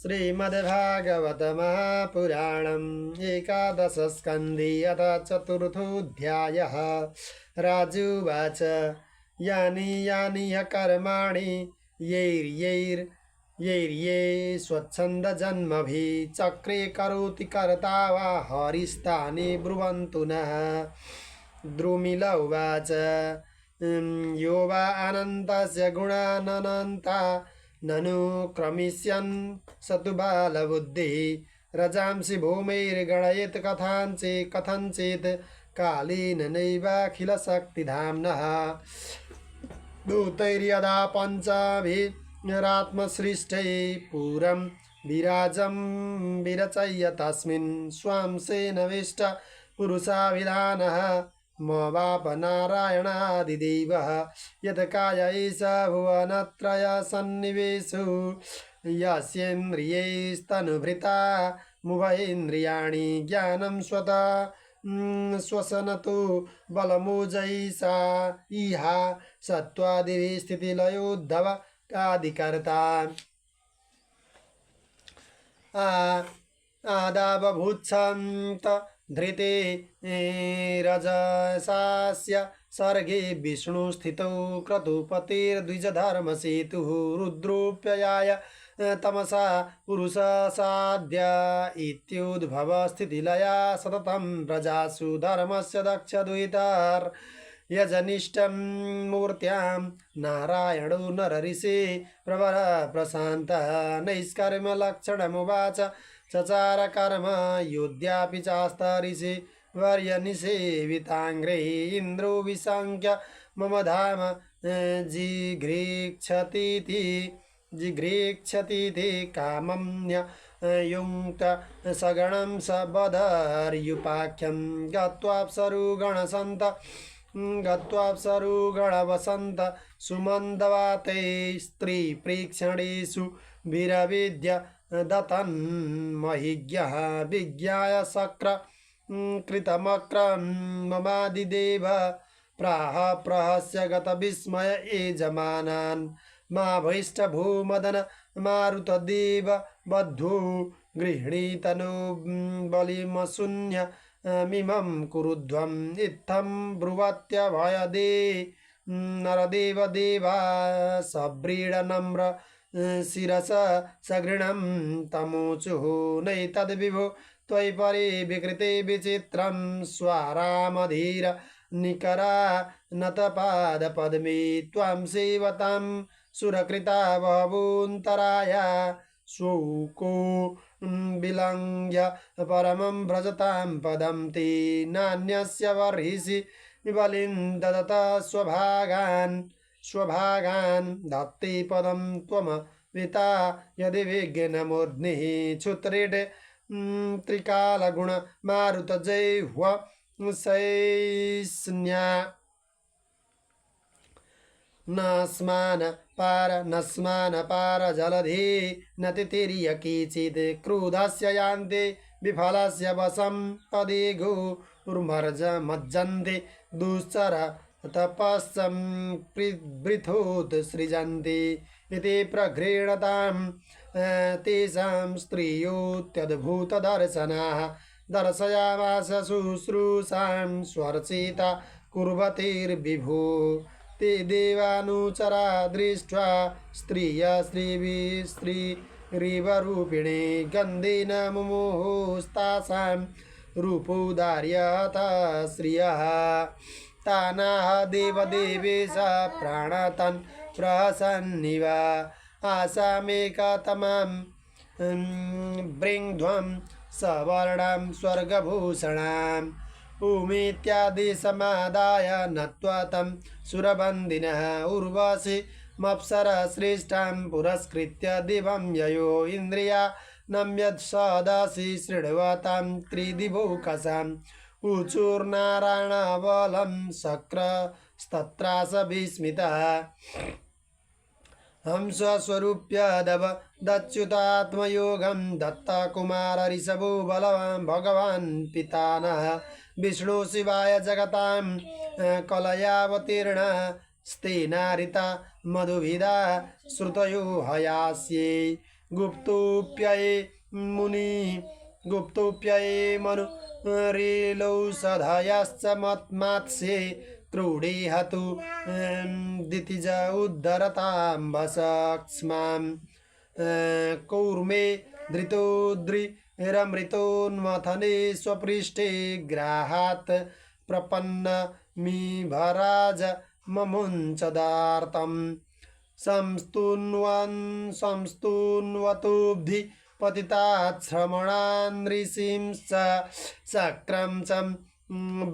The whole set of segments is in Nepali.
श्रीमद्भागवत महापुराणम् एकादश स्कन्धे अथ चतुर्थोऽध्यायः। राजुवाच यानि यानि कर्माणि यैर्ये स्वच्छन्दजन्मभिः चक्रे करोति कर्ता वा हरिस्तानि ब्रुवन्तु नः। द्रुमिल उवाच यो वा अनन्तस्य गुणानन्ता ननु क्रमिष्यन् स तु बालबुद्धिः। रजांसि भूमिर्गणयेत् कथञ्चित् कालेन नैवाखिलशक्तिधाम्नः। भूतैर्यदा पञ्चभिरात्मसृष्टै पुरं विराजं विरचय्य तस्मिन् स्वांसेनविष्ट पुरुषाभिधानः मवाप नारायणादिदेवः। यत्काय एष भुवनत्रय सन्निवेशो यस्येन्द्रियैस्तनुभृता मुभयेन्द्रियाणि ज्ञानं स्वतः श्वसनतो बलमोजैषा इहा सत्त्वादिभिः स्थितिलयोद्धव आदिकर्ता। आदावभूत्सन्त धृते रजसास्य सर्गे विष्णुस्थितौ क्रतुपतिर्द्विजधर्मसेतुः रुद्रोऽप्ययाय तमसा पुरुषसाध्य इत्युद्भवस्थितिलया सततं प्रजासु धर्मस्य दक्षद्वैतार् यजनिष्ठं मूर्त्यां नारायणो नरऋषि प्रवर प्रशान्तः नैष्कर्म्यलक्षणमुवाच चचार कर्म योद्यापि चास्तऋषि वर्यनिषेविताङ्ग्रे इन्द्रो विसङ्ख्य मम धाम जिघ्रेक्षतीति कामम्य युङ्क्त सगणं स बदर्युपाख्यं गत्वाप्सरुगणवसन्त सुमन्दवाते स्त्रीप्रेक्षणेषु वीरविद्य दतन्महिज्ञः विज्ञाय शक्र कृतमक्रं ममादिदेव प्राह प्रहस्य गतविस्मय यजमानान् मा भैष्टभूमदन मारुतदेव बद्धो गृह्णीतनो बलिमशून्य मिमं कुरुध्वम् इत्थं ब्रुवत्यभयदे नरदेवदेवा सव्रीडनम्र शिरस सघृणं तमोचुः नैतद्विभो त्वयि परे विकृते विचित्रं स्वारामधीर निकरा नतपादपद्मे त्वां सेवतां सुरकृता बहवोऽन्तराया शोको विलङ्घ्य परमं व्रजतां पदं ते नान्यस्य बर्हिषि बलिं ददत स्वभागान् दत्ते पदं त्वमविता यदि विघ्नमूर्ध्निः क्षुत्रिट त्रिकालगुण मारुतजैह्व सैस्न्या न स्मान पार जलधि न तितिर्यकिचित् क्रोधस्य यान्ते विफलस्य वशं तदेघोर्मज्जन्ते दुश्चर तपस्सं पृथोत् सृजन्ति इति प्रघृणतां तेषां स्त्रियोऽत्यद्भुतदर्शनाः दर्शयामास शुश्रूषां स्वर्चिता कुर्वतीर्विभो ते देवानुचरा दृष्ट्वा स्त्रियस्त्रीभिस्त्रीरिवरूपिणे गन्धेन मुमुहुस्तासां रूपोदार्यत श्रियः तानाह देवदेवेश प्राणतन् प्रहसन्निव आसामेकतमां बृङ्ध्वं सवर्णां स्वर्गभूषणाम् उमेत्यादि समादाय नत्वा तं सुरबन्दिनः उर्वशी मप्सरश्रेष्ठां पुरस्कृत्य दिवं ययो इन्द्रिया नम्यत्सदासि शृण्वतां त्रिदिवौकसाम् ऊचुर्नारायणबलं शक्रस्तत्रास विस्मितः हंसस्वरूप्यदव दच्युतात्मयोगं दत्तकुमार ऋषभो बलवान् भगवान् पितानः विष्णु शिवाय जगतां कलयावतीर्ण स्तेनारिता मधुभिदा श्रुतयो हयास्ये गुप्तोप्यये मुनि गुप्तोप्यये मनु रेलौषधयाश्च मत्मात्स्ये क्रोडे हतु दितिज उद्धरतां वसक्ष्मां कौर्मे धृतोद्रिरमृतोन्मथने स्वपृष्ठे ग्राहात् प्रपन्न मिभराज ममुञ्चदार्तं संस्तुन्वतोब्धि पतिताच्छ्रमणान् ऋषिंश्च चक्रं च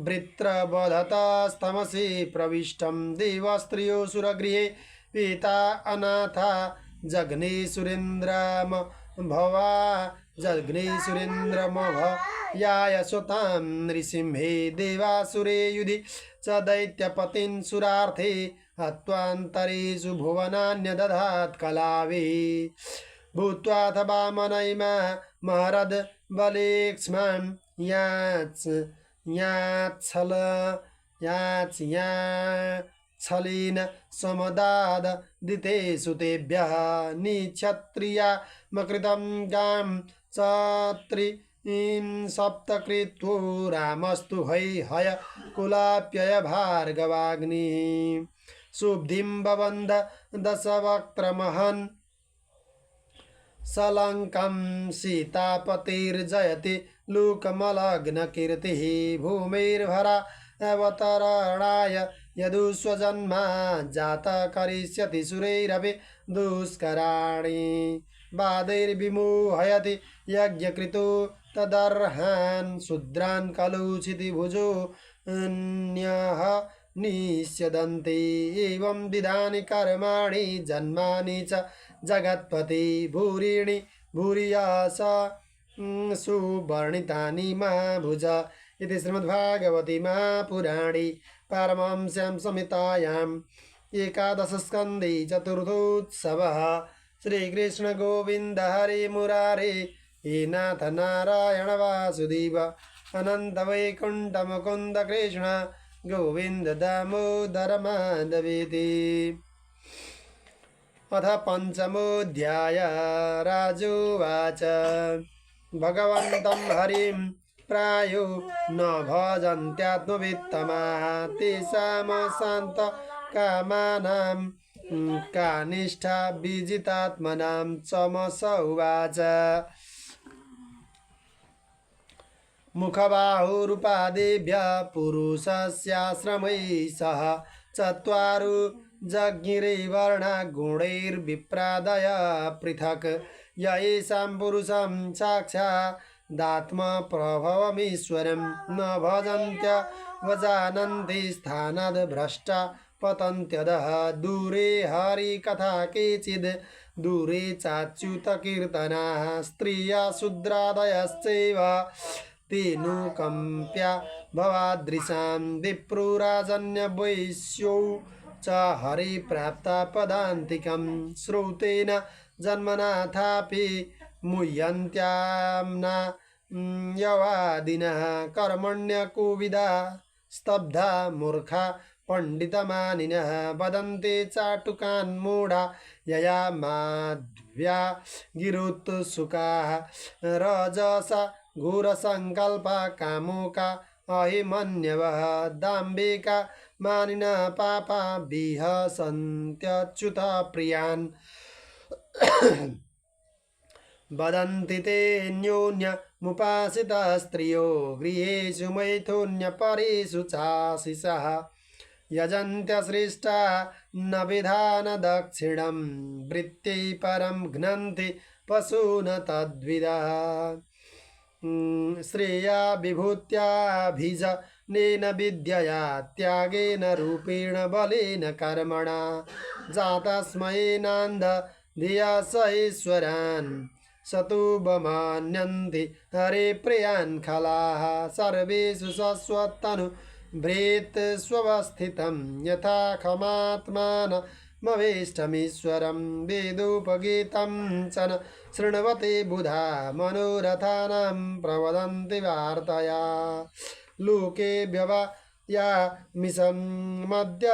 वृत्रवधतस्तमसि प्रविष्टं देवस्त्रियो सुरगृहे पिता अनाथा जग्ने सुरेन्द्रम भवा जग्ने सुरेन्द्रमभयाय सुतां नृसिंहे देवासुरे युधि च दैत्यपतिन् सुरार्थे हत्वान्तरेषु भुवनान्यदधात् कलावे भूत्वाथ वामनैमा महरद बलेक्ष्मां याच्छलेन समदाद दितेषु तेभ्यः निक्षत्रिया मकृतं गां सप्तकृत्वो रामस्तु हय कुलाप्यय भार्गवाग्निः शुब्धिं बबन्ध दशवक्त्रमहन् सलङ्कं सीतापतिर्जयति लोकमलग्नकीर्तिः भूमिर्भरा अवतरणाय यदुस्वजन्मा जाता करिष्यति सुरैरपि दुष्कराणि बादैर्विमोहयति यज्ञकृतो तदर्हान् शूद्रान् कलुषितिभुजो न्यः निष्यदन्ते एवं विधानि कर्माणि जन्मानि च जगत्पति भूरिणि भूरियास सुवर्णितानि महाभुज इति श्रीमद्भागवते महापुराणे पारमहंस्यां संहितायाम् एकादशस्कन्धे चतुर्थोत्सवः श्रीकृष्ण गोविन्द हरे मुरारे हे नाथ नारायण वासुदेव अनंत वैकुंठ मुकुंद कृष्ण गोविंद दामोदर माधवेति। अथ पंचमोऽध्याय। राजोवाच भगवन्तं हरिं प्रायो न भजन्त्यात्मवित्तमाः तेषामशान्तकामानां का निष्ठा विजितात्मनां चमस उवाच। मुखबाहुरूपादेभ्यः पुरुषस्याश्रमैः सह चत्वारो जज्ञिरे वर्णा गुणैर्विप्रादय पृथक् य एषां पुरुषं साक्षादात्मप्रभवमीश्वरं न भजन्त्यवजानन्ति स्थानाद् भ्रष्टा पतन्त्यधः। दूरे हरिकथा केचिद् दूरे चाच्युतकीर्तनाः स्त्रियः शूद्रादयश्चैव तेनुकम्प्या भवादृशां विप्रुराजन्यवैश्यौ च हरिप्राप्ता पदान्तिकं श्रुतेन जन्मनाथापि मुह्यन्त्याम्ना यवादिनः कर्मण्यकोविदा स्तब्धा मूर्खा पंडितमानिनः वदन्ते चाटुकान् मूढा यया माध्व्या गिरोत्सुकाः रजसा घोरसङ्कल्पा कामुका अहिमन्यवः दाम्भिका मानिनः पापा विहसन्त्यच्युत प्रियान् वदन्ति ते न्योन्यमुपासिता स्त्रियो गृहेषु मैथुन्यपरेषु चाशिषः यजन्त्यश्रेष्ठा न विधानदक्षिणं वृत्त्यै परं घ्नन्ति पशून् तद्विदः श्रेया विभूत्याभिजनेन विद्यया त्यागेन रूपेण बलेन कर्मणा जातस्मै नान्ध धिया स ईश्वरान् सतुबमान्यन्ति हरे प्रियान् खलाः सर्वेषु स्वस्वतनु भ्रेत् स्वस्थितं यथा खमात्मानमवेष्टमीश्वरं वेदोपगीतं च न शृण्वते बुधा मनोरथानां प्रवदन्ति वार्तया लोके व्यवयामिषं मद्य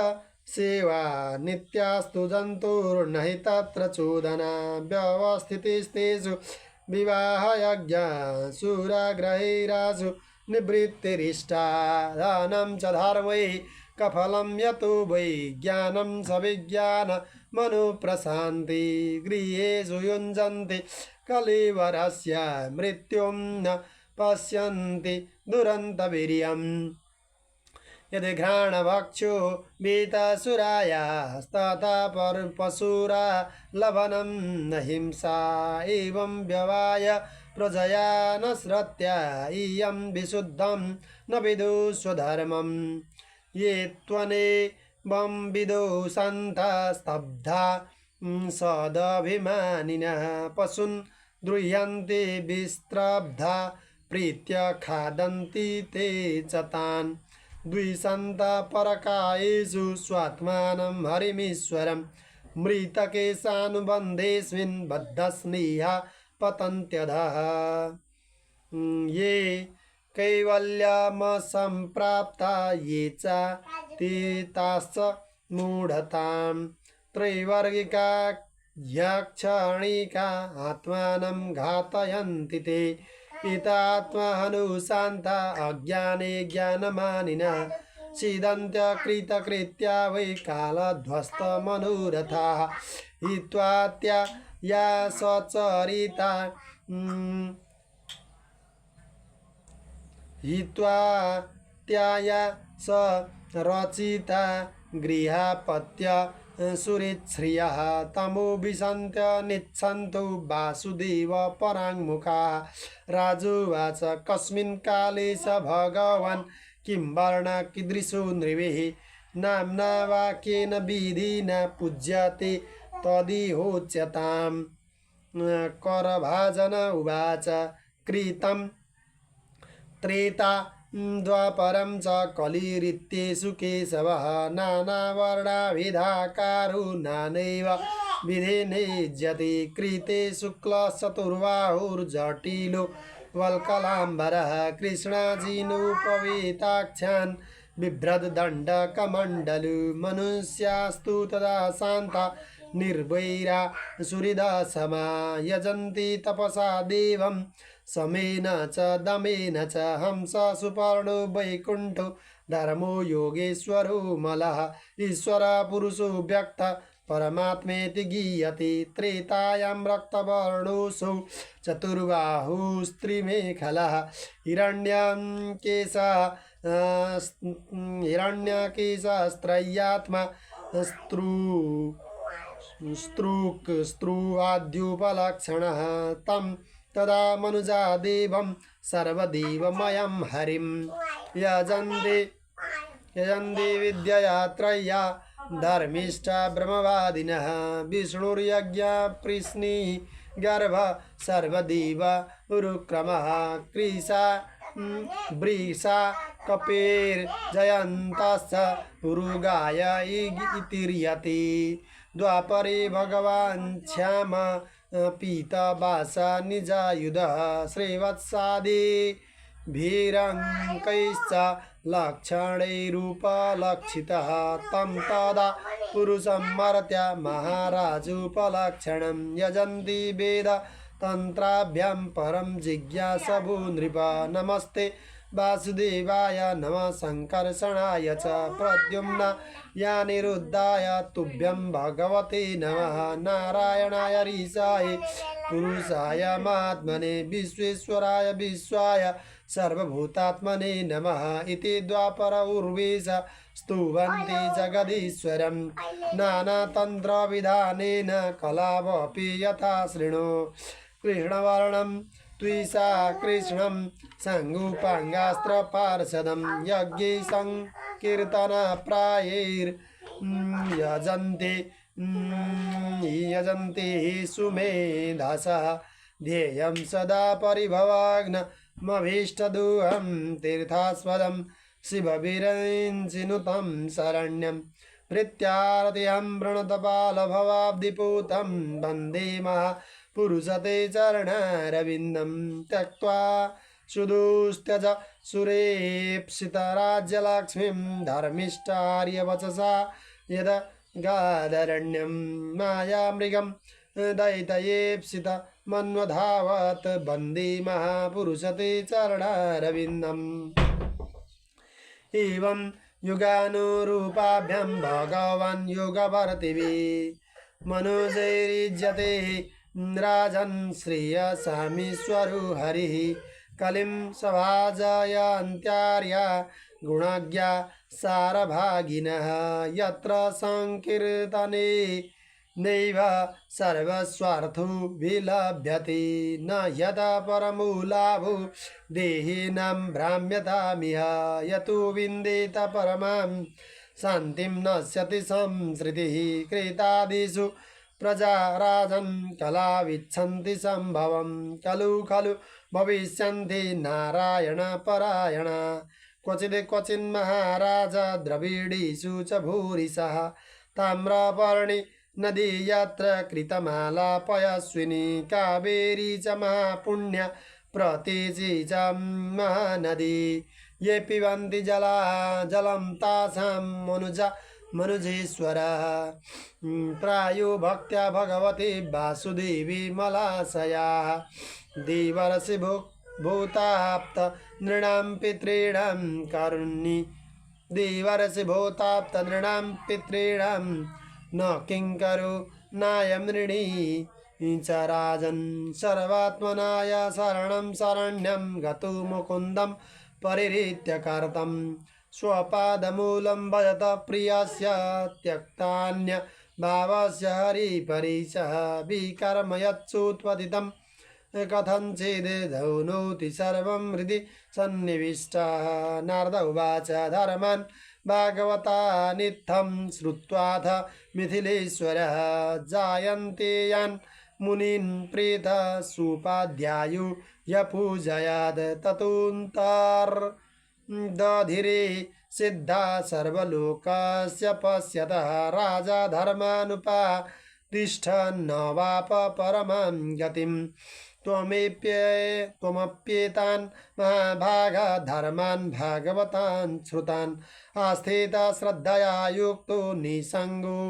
सेवा नित्यास्तु जन्तुर्नहि तत्र चोदना व्यवस्थितिस्तेषु विवाहयज्ञा सुराग्रहैरासु निवृत्तिरिष्टा दानं च धर्मैः कफलं यतो वै ज्ञानं स विज्ञान मनुप्रशान्ति गृहेषु युञ्जन्ति कलेवरस्य मृत्युं न पश्यन्ति दुरन्तवीर्यम् यदि घ्राणभक्षो वीतसुरायास्तथा पशुरा लवनं न हिंसा एवं व्यवाय प्रजया न श्रत्या इयं विशुद्धं न विदुष्वधर्मम् ये त्वनेवं विदो सन्ता स्तब्धा सदभिमानिनः पशून् द्रुह्यन्ति विस्त्रब्धा प्रीत्य खादन्ति ते च तान् द्विषन्ता परकायेषु स्वात्मानं हरिमीश्वरं मृतकेशानुबन्धेऽस्मिन् बद्धस्नेहा पतन्त्यधः ये कैवल्यमसम्प्राप्ता ये च तीताश्च मूढतां त्रैवर्गिका यक्षणिका आत्मानं घातयन्ति ते इतात्महनुशान्ता अज्ञाने ज्ञानमानिनः सीदन्त्यकृतकृत्या वै कालध्वस्तमनोरथाः हित्वा या सचरिता हित्वा त्याया स रचिता गृहापत्य सुरेच्छ्रियः तमो विशन्त्य निच्छन्तु वासुदेव पराङ्मुखा राजुवाच कस्मिन् काले स भगवान् किं वर्णा कीदृशो नृभिः नाम्ना वा केन विधिना पूज्यते तदिहोच्यताम् करभाजन उवाच कृतं त्रेता द्वापरं च कलिरित्येषु केशवः नानावर्णाभिधाकारो नानैव विधेनेज्यते कृते शुक्लचतुर्बाहुर्जटिलो वल्कलाम्बरः कृष्णाजिनोपवेताख्यान् बिभ्रद्दण्डकमण्डलु मनुष्यास्तु तदा शान्ता निर्वैरा सुहृदसमा यजन्ति तपसा देवं समेन च दमेन च हंस सुपर्णो वैकुण्ठो धर्मो योगेश्वरो मलः ईश्वर पुरुषो व्यक्त परमात्मेति गीयते त्रेतायां रक्तवर्णोऽसौ चतुर्बाहुस्त्रिमेखलः हिरण्यकेशस्त्रय्यात्मा स्त्रूवाद्युपलक्षणः तं तदा मनुजा देवं सर्वदेवमयं हरिं यजन्ति विद्यया त्रय्या धर्मिष्ठा ब्रह्मवादिनः विष्णुर्यज्ञप्रश्निः गर्भ सर्वदेव उरुक्रमः कृषा वृषा कपेर्जयन्तश्च उरुगाय इतिर्यते द्वापरे भगवान् श्याम पीतवासा निजायुधः श्रीवत्सादिभिरङ्कैश्च लक्षणैरुपलक्षितः तं तदा पुरुषं मर्त्य महाराजुपलक्षणं यजन्ति वेद तन्त्राभ्यां परं जिज्ञासभो नृप नमस्ते वासुदेवाय नमः संकर्षणाय च प्रद्युम्न यानिरुद्धाय तुभ्यं भगवते नमः नारायणाय ऋषाय पुरुषाय महात्मने विश्वेश्वराय विश्वाय सर्वभूतात्मने नमः इति द्वापर उर्वेश स्तुवन्ति जगदीश्वरं नानातन्त्रविधानेन कलावपि यथा शृणु कृष्णवर्णं त्विषा कृष्णं सङ्गुपाङ्गास्त्रपार्षदं यज्ञै संकीर्तनप्रायैर्यजन्ति सुमेधसः ध्येयं सदा परिभवाग्नमभीष्टदुःखं तीर्थास्पदं शिववीरञ्चिनुतं शरण्यं भृत्यारतिहं प्रणतपालभवाब्धिपूतं वन्दे महापुरुषते चरणारविन्दं त्यक्त्वा सुदुस्त्यज सुरेप्सितराज्यलक्ष्मीं धर्मिष्ठार्यवचसा यदगादरण्यं मायामृगं दैतयेप्सित मन्वधावत् वन्दे महापुरुषते चरणारविन्दम् एवं युगानुरूपाभ्यां भगवान् योगवर्तिभिः मनोजैर्युज्यते राजन् श्रेयसामीश्वरो हरिः कलिं सभाजयन्त्यार्या गुणज्ञा सारभागिनः यत्र संकीर्तने नैव सर्वस्वार्थो विलभ्यते न यदा परमो लाभो देहिनां भ्राम्यतामिह यतो विन्देत परमां शान्तिं नश्यति संसृतिः कृतादिषु प्रजा राजन् कलाविच्छन्ति सम्भवं खलु खलु भविष्यन्ति नारायणपरायणा क्वचिन् महाराज द्रविडेषु च भूरिशः ताम्रपर्णी नदी यत्र कृतमालापयस्विनी कावेरी च महापुण्य प्रतीची च महानदी ये पिबन्ति जलं तासां मनुजेश्वर प्रायो भक्त्या भगवती वासुदेवी मलाशया देवर्षि भूताप्त नृणां पितॄणां कारुण्यी देवर्षि भूताप्त नृणां पितॄणां न किङ्करो नायं नृणी च राजन् सर्वात्मनाय शरणं शरण्यं गतो मुकुन्दं परिहृत्य कर्तं स्वपादमूलं भजत प्रियस्य त्यक्तान्य भावस्य हरिपरिचः विकर्म यत्सुत्पतितं कथञ्चिदधौनोति सर्वं हृदि सन्निविष्टः नारद उवाच धर्मान् भागवता नित्थं श्रुत्वाथ मिथिलेश्वरः जायन्ते यान् मुनीन् प्रीत सुपाध्यायु यपूजयाद ततोऽन्तर्दधिरे सिद्धा सर्वलोकस्य पश्यतः राजा धर्मानुपातिष्ठन् वाप परमां गतिम् त्वमप्येतान् महाभागा धर्मान् भागवतान् श्रुतान् आस्थिता श्रद्धया युक्तो निसङ्गो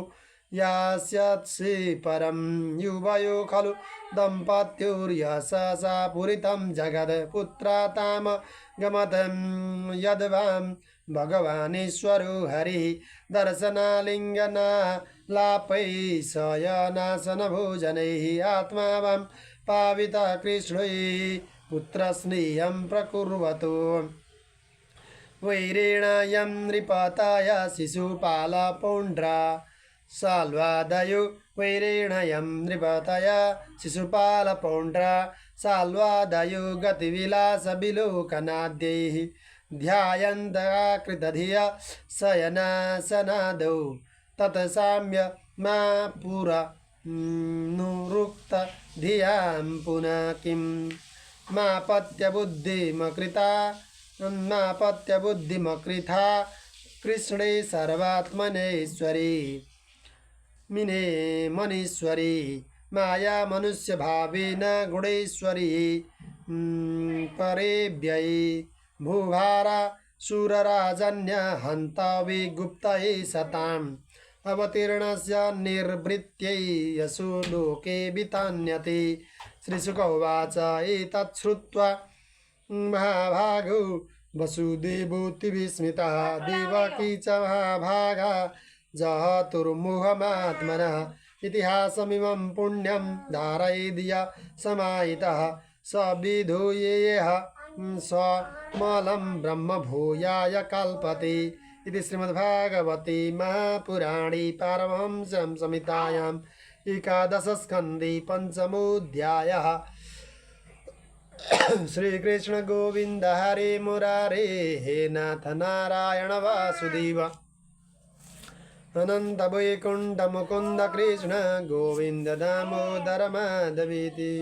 यास्यत्सि परं युवयो खलु दम्पत्युर्यशसा पूरितं जगत् पुत्रा ताम गमतं यद्वां भगवानेश्वरो हरिः दर्शनालिङ्गना लापै शयनासनभोजनैः आत्मा वां पाविता कृष्णैः पुत्रस्नेहं प्रकुर्वतो वैरेणायं नृपताय शिशुपालपौण्ड्रा साल्वादयो वैरेणयं नृपतय शिशुपालपौण्ड्रा साल्वादयो गतिविलासविलोकनाद्यैः ध्यायन्तकृतधिया शयनासनादौ तत्साम्य मा पुरा नुरुक्त धियां पुनः किं मापत्यबुद्धिमकृथा कृष्णे सर्वात्मनेश्वरी मनीश्वरी माया मनुष्यभावेन गुणेश्वरी परेभ्यै भूभारा शूरराजन्य हन्तवे गुप्तये सताम् अवतीर्णस्य निर्वृत्यै यशो लोके वितान्यते श्रीशुक उवाच एतत् श्रुत्वा महाभागो वसुदेवोऽतिविस्मितः देवकी च महाभागा जहतुर्मुहमात्मनः इतिहासमिमं पुण्यं धारयेद्य समाहितः स विधूयेह स्वमलं ब्रह्मभूयाय कल्पते इति श्रीमद्भागवते महापुराणे पारमहंस्यां संहितायाम् एकादशस्कन्धे पञ्चमोऽध्यायः। श्रीकृष्ण गोविन्द हरे मुरारे हे नाथ नारायण वासुदेव अनंत वैकुंठ मुकुंद कृष्ण गोविंद दामोदर माधवेति।